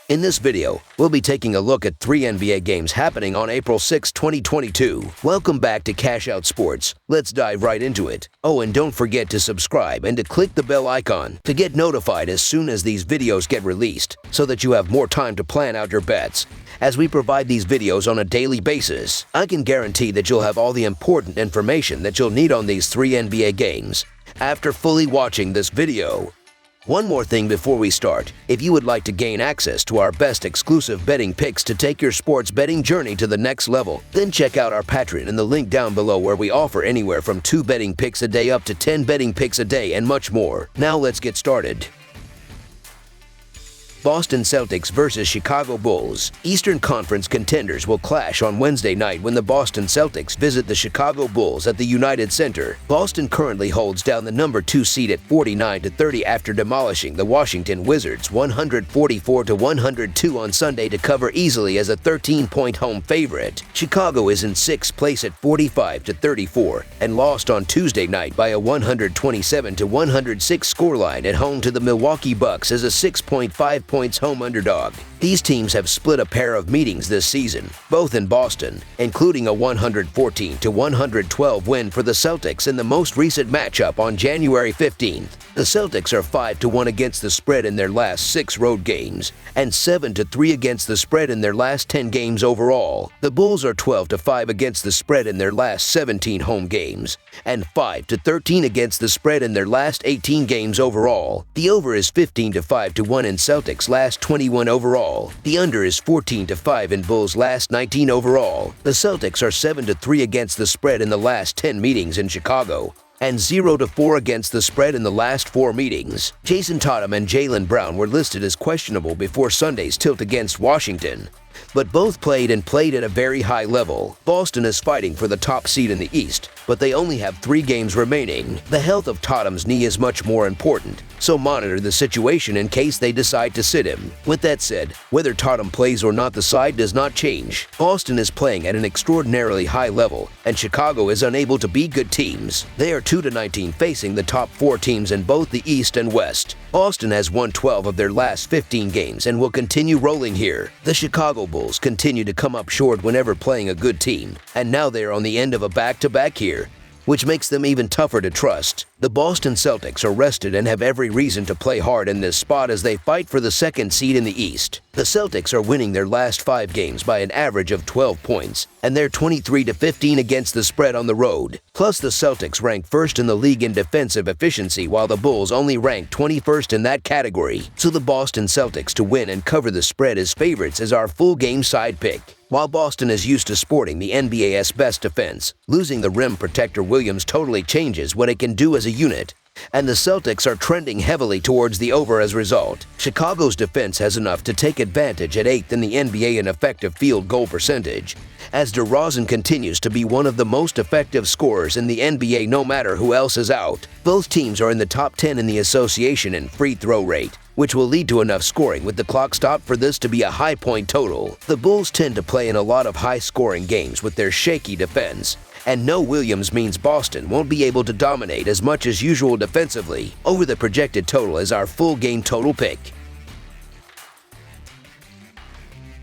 In this video, we'll be taking a look at 3 NBA games happening on April 6, 2022. Welcome back to Cash Out Sports. Let's dive right into it. Oh, and don't forget to subscribe and to click the bell icon to get notified as soon as these videos get released so that you have more time to plan out your bets. As we provide these videos on a daily basis, I can guarantee that you'll have all the important information that you'll need on these 3 NBA games after fully watching this video. One more thing before we start. If you would like to gain access to our best exclusive betting picks to take your sports betting journey to the next level, then check out our Patreon in the link down below, where we offer anywhere from 2 betting picks a day up to 10 betting picks a day and much more. Now let's get started. Boston Celtics versus Chicago Bulls. Eastern Conference contenders will clash on Wednesday night when the Boston Celtics visit the Chicago Bulls at the United Center. Boston currently holds down the number 2 seed at 49-30 after demolishing the Washington Wizards 144-102 on Sunday to cover easily as a 13-point home favorite. Chicago is in 6th place at 45-34 and lost on Tuesday night by a 127-106 scoreline at home to the Milwaukee Bucks as a 6.5 points home underdog. These teams have split a pair of meetings this season, both in Boston, including a 114-112 win for the Celtics in the most recent matchup on January 15th. The Celtics are 5-1 against the spread in their last 6 road games, and 7-3 against the spread in their last 10 games overall. The Bulls are 12-5 against the spread in their last 17 home games, and 5-13 against the spread in their last 18 games overall. The over is 15-5-1 in Celtics' last 21 overall. The under is 14-5 in Bulls' last 19 overall. The Celtics are 7-3 against the spread in the last 10 meetings in Chicago, and 0-4 against the spread in the last 4 meetings. Jason Tatum and Jaylen Brown were listed as questionable before Sunday's tilt against Washington, but both played at a very high level. Boston is fighting for the top seed in the East, but they only have 3 games remaining. The health of Tatum's knee is much more important, so monitor the situation in case they decide to sit him. With that said, whether Tatum plays or not, the side does not change. Boston is playing at an extraordinarily high level, and Chicago is unable to beat good teams. They are 2-19 facing the top 4 teams in both the East and West. Boston has won 12 of their last 15 games and will continue rolling here. The Chicago Bulls continue to come up short whenever playing a good team, and now they are on the end of a back-to-back here, which makes them even tougher to trust. The Boston Celtics are rested and have every reason to play hard in this spot as they fight for the 2nd seed in the East. The Celtics are winning their last 5 games by an average of 12 points, and they're 23-15 against the spread on the road. Plus, the Celtics rank 1st in the league in defensive efficiency, while the Bulls only rank 21st in that category. So the Boston Celtics to win and cover the spread as favorites is our full game side pick. While Boston is used to sporting the NBA's best defense, losing the rim protector Williams totally changes what it can do as a unit, and the Celtics are trending heavily towards the over as a result. Chicago's defense has enough to take advantage at 8th in the NBA in effective field goal percentage, as DeRozan continues to be one of the most effective scorers in the NBA no matter who else is out. Both teams are in the top 10 in the association in free throw rate, which will lead to enough scoring with the clock stopped for this to be a high point total. The Bulls tend to play in a lot of high-scoring games with their shaky defense, and no Williams means Boston won't be able to dominate as much as usual defensively. Over the projected total is our full game total pick.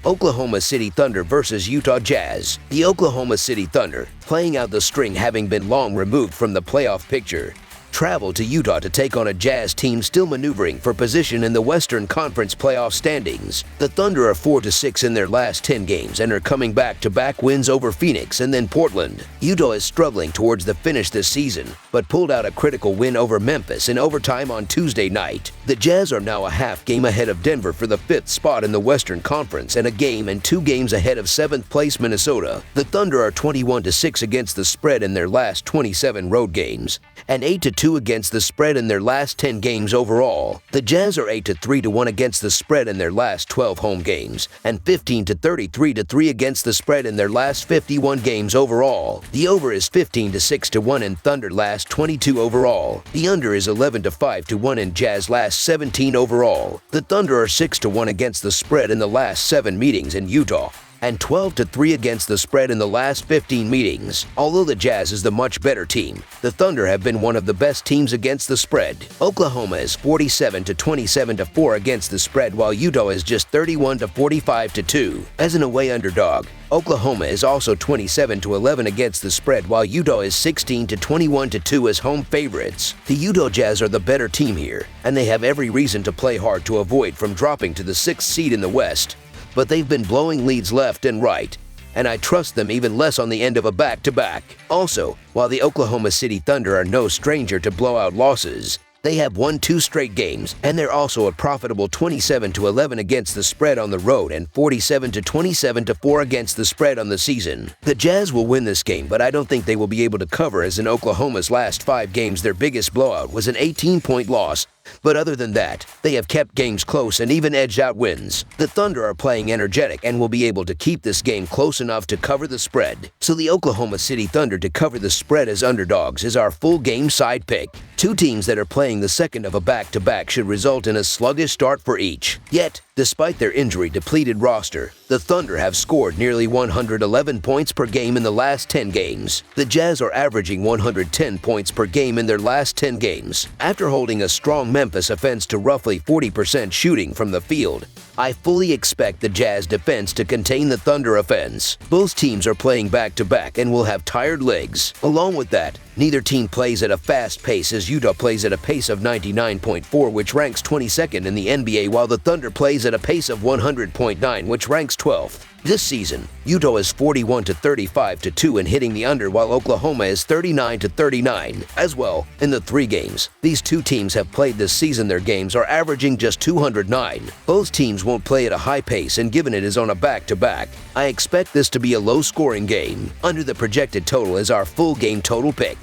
Oklahoma City Thunder versus Utah Jazz. The Oklahoma City Thunder, playing out the string having been long removed from the playoff picture, travel to Utah to take on a Jazz team still maneuvering for position in the Western Conference playoff standings. The Thunder are 4-6 in their last 10 games and are coming back-to-back wins over Phoenix and then Portland. Utah is struggling towards the finish this season, but pulled out a critical win over Memphis in overtime on Tuesday night. The Jazz are now a half game ahead of Denver for the 5th spot in the Western Conference and a game and 2 games ahead of 7th place Minnesota. The Thunder are 21-6 against the spread in their last 27 road games, and 8-2 against the spread in their last 10 games overall. The Jazz are 8-3-1 against the spread in their last 12 home games, and 15-33-3 against the spread in their last 51 games overall. The over is 15-6-1 in Thunder last 22 overall. The under is 11-5-1 in Jazz last 17 overall. The Thunder are 6-1 against the spread in the last 7 meetings in Utah, and 12-3 against the spread in the last 15 meetings. Although the Jazz is the much better team, the Thunder have been one of the best teams against the spread. Oklahoma is 47-27-4 against the spread, while Utah is just 31-45-2. As an away underdog, Oklahoma is also 27-11 against the spread, while Utah is 16-21-2 as home favorites. The Utah Jazz are the better team here, and they have every reason to play hard to avoid from dropping to the 6th seed in the West. But they've been blowing leads left and right, and I trust them even less on the end of a back-to-back. Also, while the Oklahoma City Thunder are no stranger to blowout losses, they have won 2 straight games, and they're also a profitable 27-11 against the spread on the road and 47-27-4 against the spread on the season. The Jazz will win this game, but I don't think they will be able to cover, as in Oklahoma's last 5 games their biggest blowout was an 18-point loss. But other than that, they have kept games close and even edged out wins. The Thunder are playing energetic and will be able to keep this game close enough to cover the spread. So the Oklahoma City Thunder to cover the spread as underdogs is our full game side pick. 2 teams that are playing the second of a back-to-back should result in a sluggish start for each. Yet, despite their injury-depleted roster, the Thunder have scored nearly 111 points per game in the last 10 games. The Jazz are averaging 110 points per game in their last 10 games. After holding a strong Memphis offense to roughly 40% shooting from the field, I fully expect the Jazz defense to contain the Thunder offense. Both teams are playing back-to-back and will have tired legs. Along with that, neither team plays at a fast pace, as Utah plays at a pace of 99.4, which ranks 22nd in the NBA, while the Thunder plays at a pace of 100.9, which ranks 12th. This season, Utah is 41-35-2 in hitting the under, while Oklahoma is 39-39. As well, in the 3 games these 2 teams have played this season, their games are averaging just 209. Both teams won't play at a high pace, and given it is on a back-to-back, I expect this to be a low-scoring game. Under the projected total is our full game total pick.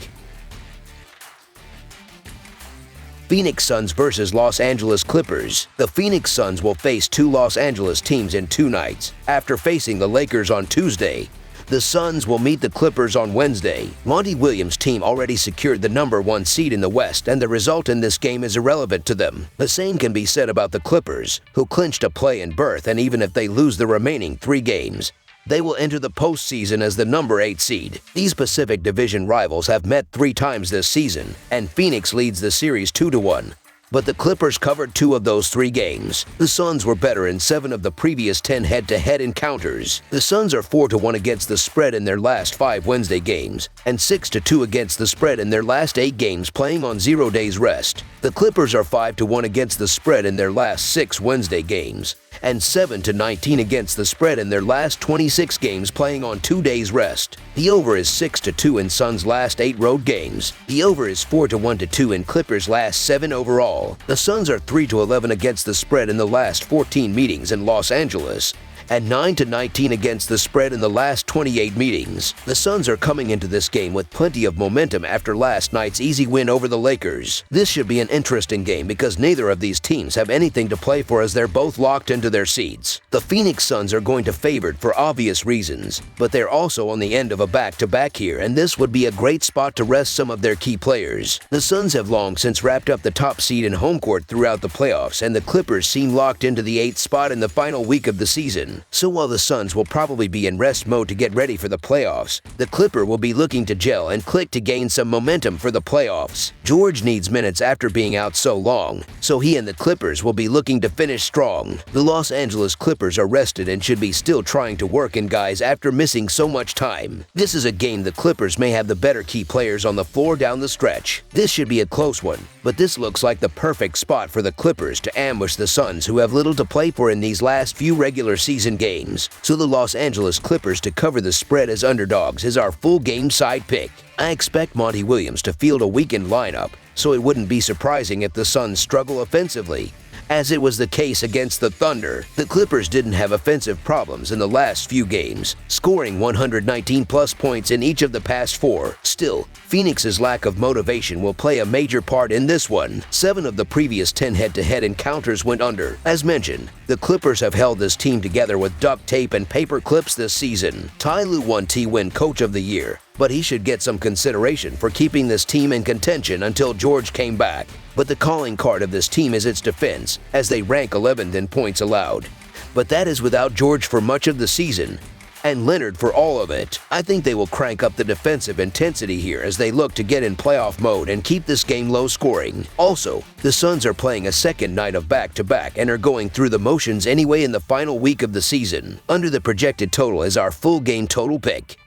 Phoenix Suns versus Los Angeles Clippers. The Phoenix Suns will face 2 Los Angeles teams in 2 nights. After facing the Lakers on Tuesday, the Suns will meet the Clippers on Wednesday. Monty Williams' team already secured the number 1 seed in the West, and the result in this game is irrelevant to them. The same can be said about the Clippers, who clinched a play-in berth, and even if they lose the remaining 3 games, they will enter the postseason as the number 8 seed. These Pacific Division rivals have met 3 times this season, and Phoenix leads the series 2-1. But the Clippers covered 2 of those 3 games. The Suns were better in 7 of the previous 10 head-to-head encounters. The Suns are 4-1 against the spread in their last 5 Wednesday games, and 6-2 against the spread in their last 8 games playing on 0 days rest. The Clippers are 5-1 against the spread in their last 6 Wednesday games, and 7-19 against the spread in their last 26 games playing on 2 days rest. The over is 6-2 in Suns' last 8 road games. The over is 4-1-2 in Clippers' last 7 overall. The Suns are 3-11 against the spread in the last 14 meetings in Los Angeles, and 9-19 against the spread in the last 28 meetings. The Suns are coming into this game with plenty of momentum after last night's easy win over the Lakers. This should be an interesting game because neither of these teams have anything to play for, as they're both locked into their seats. The Phoenix Suns are going to favored for obvious reasons, but they're also on the end of a back-to-back here, and this would be a great spot to rest some of their key players. The Suns have long since wrapped up the top seed in home court throughout the playoffs, and the Clippers seem locked into the 8th spot in the final week of the season. So while the Suns will probably be in rest mode to get ready for the playoffs, the Clipper will be looking to gel and click to gain some momentum for the playoffs. George needs minutes after being out so long, so he and the Clippers will be looking to finish strong. The Los Angeles Clippers are rested and should be still trying to work in guys after missing so much time. This is a game the Clippers may have the better key players on the floor down the stretch. This should be a close one, but this looks like the perfect spot for the Clippers to ambush the Suns, who have little to play for in these last few regular season games. So the Los Angeles Clippers to cover the spread as underdogs is our full game side pick. I expect Monty Williams to field a weakened lineup, so it wouldn't be surprising if the Suns struggle offensively. As it was the case against the Thunder, the Clippers didn't have offensive problems in the last few games, scoring 119-plus points in each of the past 4. Still, Phoenix's lack of motivation will play a major part in this one. 7 of the previous 10 head-to-head encounters went under. As mentioned, the Clippers have held this team together with duct tape and paper clips this season. Ty Lue won T-Win Coach of the Year, but he should get some consideration for keeping this team in contention until George came back. But the calling card of this team is its defense, as they rank 11th in points allowed. but that is without George for much of the season and Leonard for all of it. I think they will crank up the defensive intensity here as they look to get in playoff mode and keep this game low scoring. Also, the Suns are playing a second night of back-to-back and are going through the motions anyway in the final week of the season. Under the projected total is our full game total pick.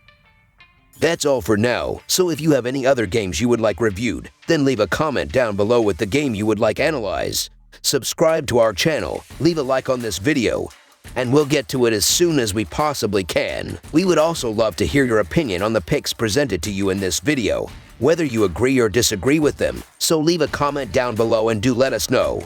That's all for now, so if you have any other games you would like reviewed, then leave a comment down below with the game you would like analyzed. Subscribe to our channel, leave a like on this video, and we'll get to it as soon as we possibly can. We would also love to hear your opinion on the picks presented to you in this video, whether you agree or disagree with them, so leave a comment down below and do let us know.